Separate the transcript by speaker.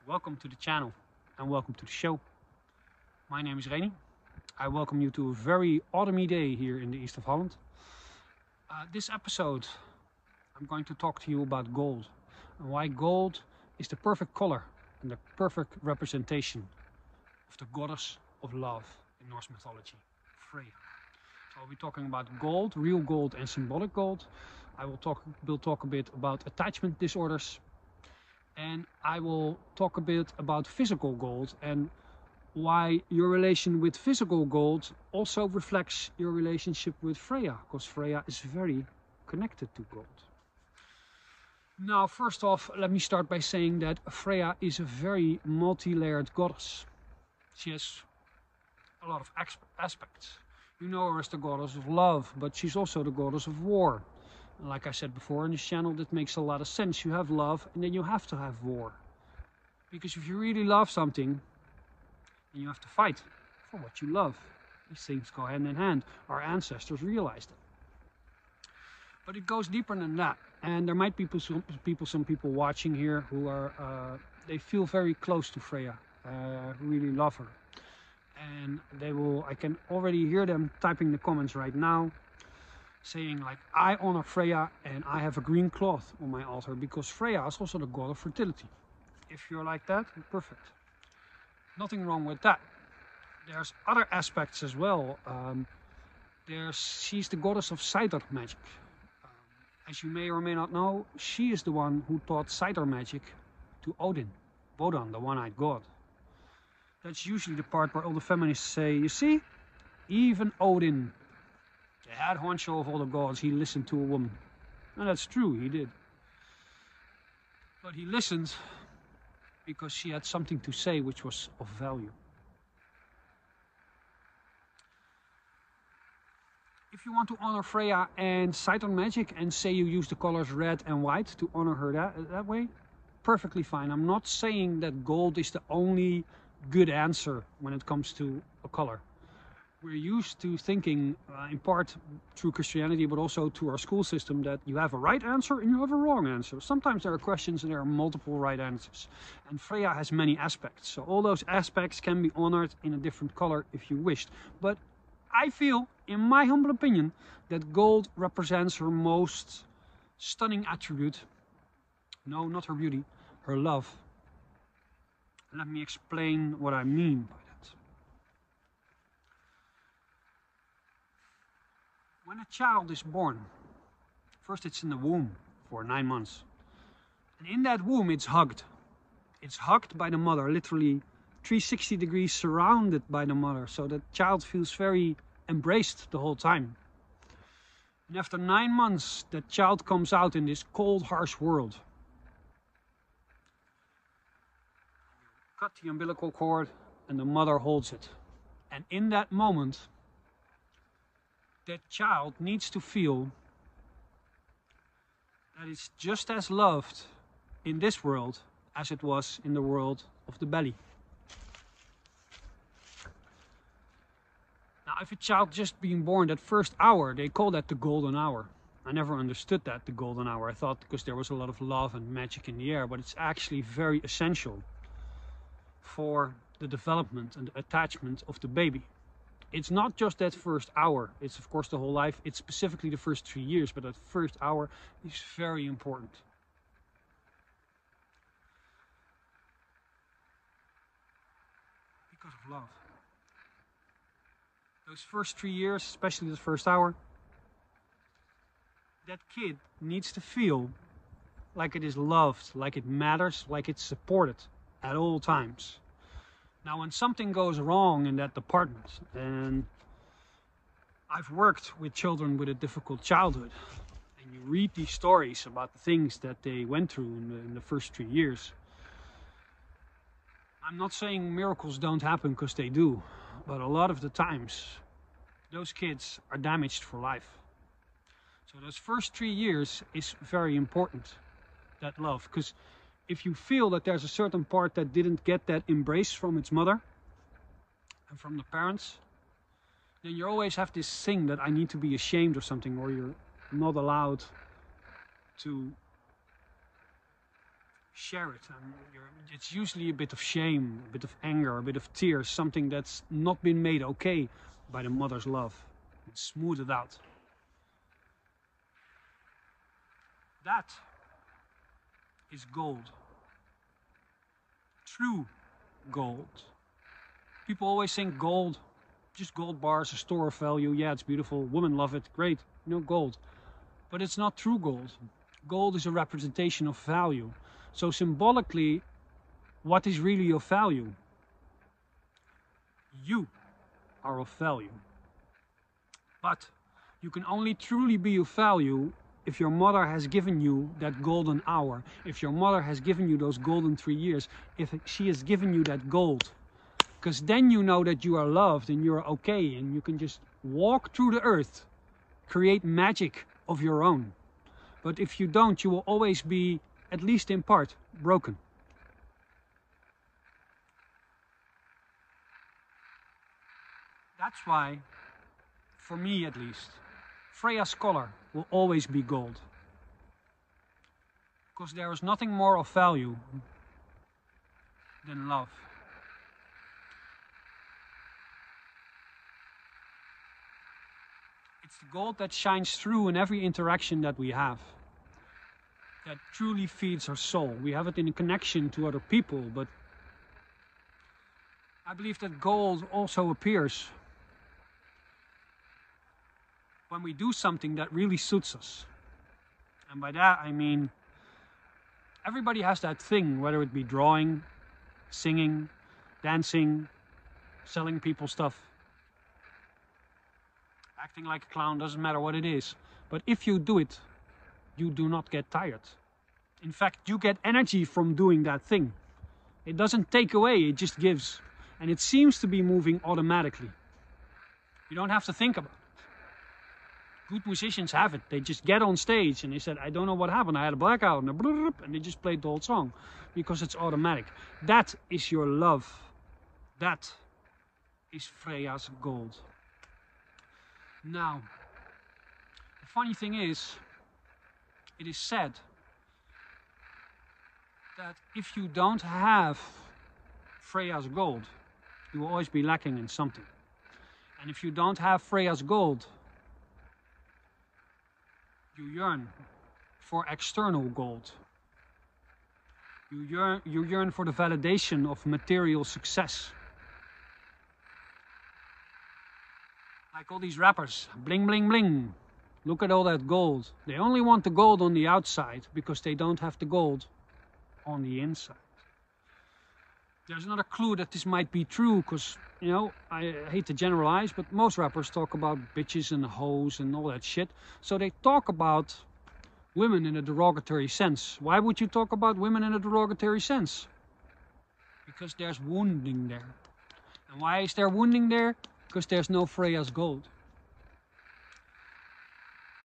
Speaker 1: Welcome to the channel and welcome to the show. My name is Reni. I welcome you to a very autumny day here in the east of Holland. This episode I'm going to talk to you about gold and why gold is the perfect color and the perfect representation of the goddess of love in Norse mythology, Freya. So I'll be talking about gold, real gold and symbolic gold. We'll talk a bit about attachment disorders, and I will talk a bit about physical gold and why your relation with physical gold also reflects your relationship with Freya, because Freya is very connected to gold. Now, first off, let me start by saying that Freya is a very multi-layered goddess. She has a lot of aspects. You know her as the goddess of love, but she's also the goddess of war. And like I said before in this channel, that makes a lot of sense. You have love and then you have to have war. Because if you really love something, then you have to fight for what you love. These things go hand in hand. Our ancestors realized it. But it goes deeper than that. And there might be some people watching here who are, they feel very close to Freya, who really love her. And I can already hear them typing the comments right now, saying like, I honor Freya and I have a green cloth on my altar because Freya is also the god of fertility. If you're like that, perfect. Nothing wrong with that. There's other aspects as well. She's the goddess of cider magic. As you may or may not know, she is the one who taught cider magic to Odin, Wodan, the one-eyed god. That's usually the part where all the feminists say, you see, even Odin, the head honcho of all the gods, he listened to a woman. And that's true, he did. But he listened because she had something to say which was of value. If you want to honor Freya and cider magic and say you use the colors red and white to honor her that way, perfectly fine. I'm not saying that gold is the only good answer when it comes to a color. We're used to thinking, in part through Christianity, but also to our school system, that you have a right answer and you have a wrong answer. Sometimes there are questions and there are multiple right answers. And Freya has many aspects. So all those aspects can be honored in a different color if you wished. But I feel, in my humble opinion, that gold represents her most stunning attribute. No, not her beauty, her love. Let me explain what I mean by that. When a child is born, first it's in the womb for 9 months. And in that womb it's hugged. It's hugged by the mother, literally 360 degrees surrounded by the mother. So the child feels very embraced the whole time. And after 9 months, that child comes out in this cold, harsh world. Cut the umbilical cord and the mother holds it. And in that moment, that child needs to feel that it's just as loved in this world as it was in the world of the belly. Now, if a child just being born, that first hour, they call that the golden hour. I never understood that, the golden hour. I thought because there was a lot of love and magic in the air, but it's actually very essential for the development and the attachment of the baby. It's not just that first hour, it's of course the whole life, it's specifically the first 3 years, but that first hour is very important. Because of love. Those first 3 years, especially the first hour, that kid needs to feel like it is loved, like it matters, like it's supported at all times. Now, when something goes wrong in that department, and I've worked with children with a difficult childhood, and you read these stories about the things that they went through in the first 3 years. I'm not saying miracles don't happen, because they do, but a lot of the times, those kids are damaged for life. So those first 3 years is very important, that love, because if you feel that there's a certain part that didn't get that embrace from its mother and from the parents, then you always have this thing that I need to be ashamed of something, or you're not allowed to share it. And it's usually a bit of shame, a bit of anger, a bit of tears, something that's not been made okay by the mother's love. It's smoothed out. That is gold. True gold. People always think gold, just gold bars, a store of value. Yeah, it's beautiful. Women love it. Great. Gold. But it's not true gold. Gold is a representation of value. So symbolically, what is really of value? You are of value. But you can only truly be of value if your mother has given you that golden hour, if your mother has given you those golden 3 years, if she has given you that gold. Because then you know that you are loved and you're okay, and you can just walk through the earth, create magic of your own. But if you don't, you will always be, at least in part, broken. That's why, for me at least, Freya's color will always be gold. Because there is nothing more of value than love. It's the gold that shines through in every interaction that we have. That truly feeds our soul. We have it in connection to other people, but I believe that gold also appears when we do something that really suits us. And by that I mean, everybody has that thing, whether it be drawing, singing, dancing, selling people stuff, acting like a clown, doesn't matter what it is. But if you do it, you do not get tired. In fact, you get energy from doing that thing. It doesn't take away, it just gives. And it seems to be moving automatically. You don't have to think about it. Good musicians have it. They just get on stage and they said, I don't know what happened. I had a blackout, and they just played the whole song because it's automatic. That is your love. That is Freya's gold. Now, the funny thing is, it is said that if you don't have Freya's gold, you will always be lacking in something. And if you don't have Freya's gold, you yearn for external gold. You yearn for the validation of material success. Like all these rappers, bling bling bling. Look at all that gold. They only want the gold on the outside because they don't have the gold on the inside. There's another clue that this might be true, because, I hate to generalize, but most rappers talk about bitches and hoes and all that shit. So they talk about women in a derogatory sense. Why would you talk about women in a derogatory sense? Because there's wounding there. And why is there wounding there? Because there's no Freya's gold.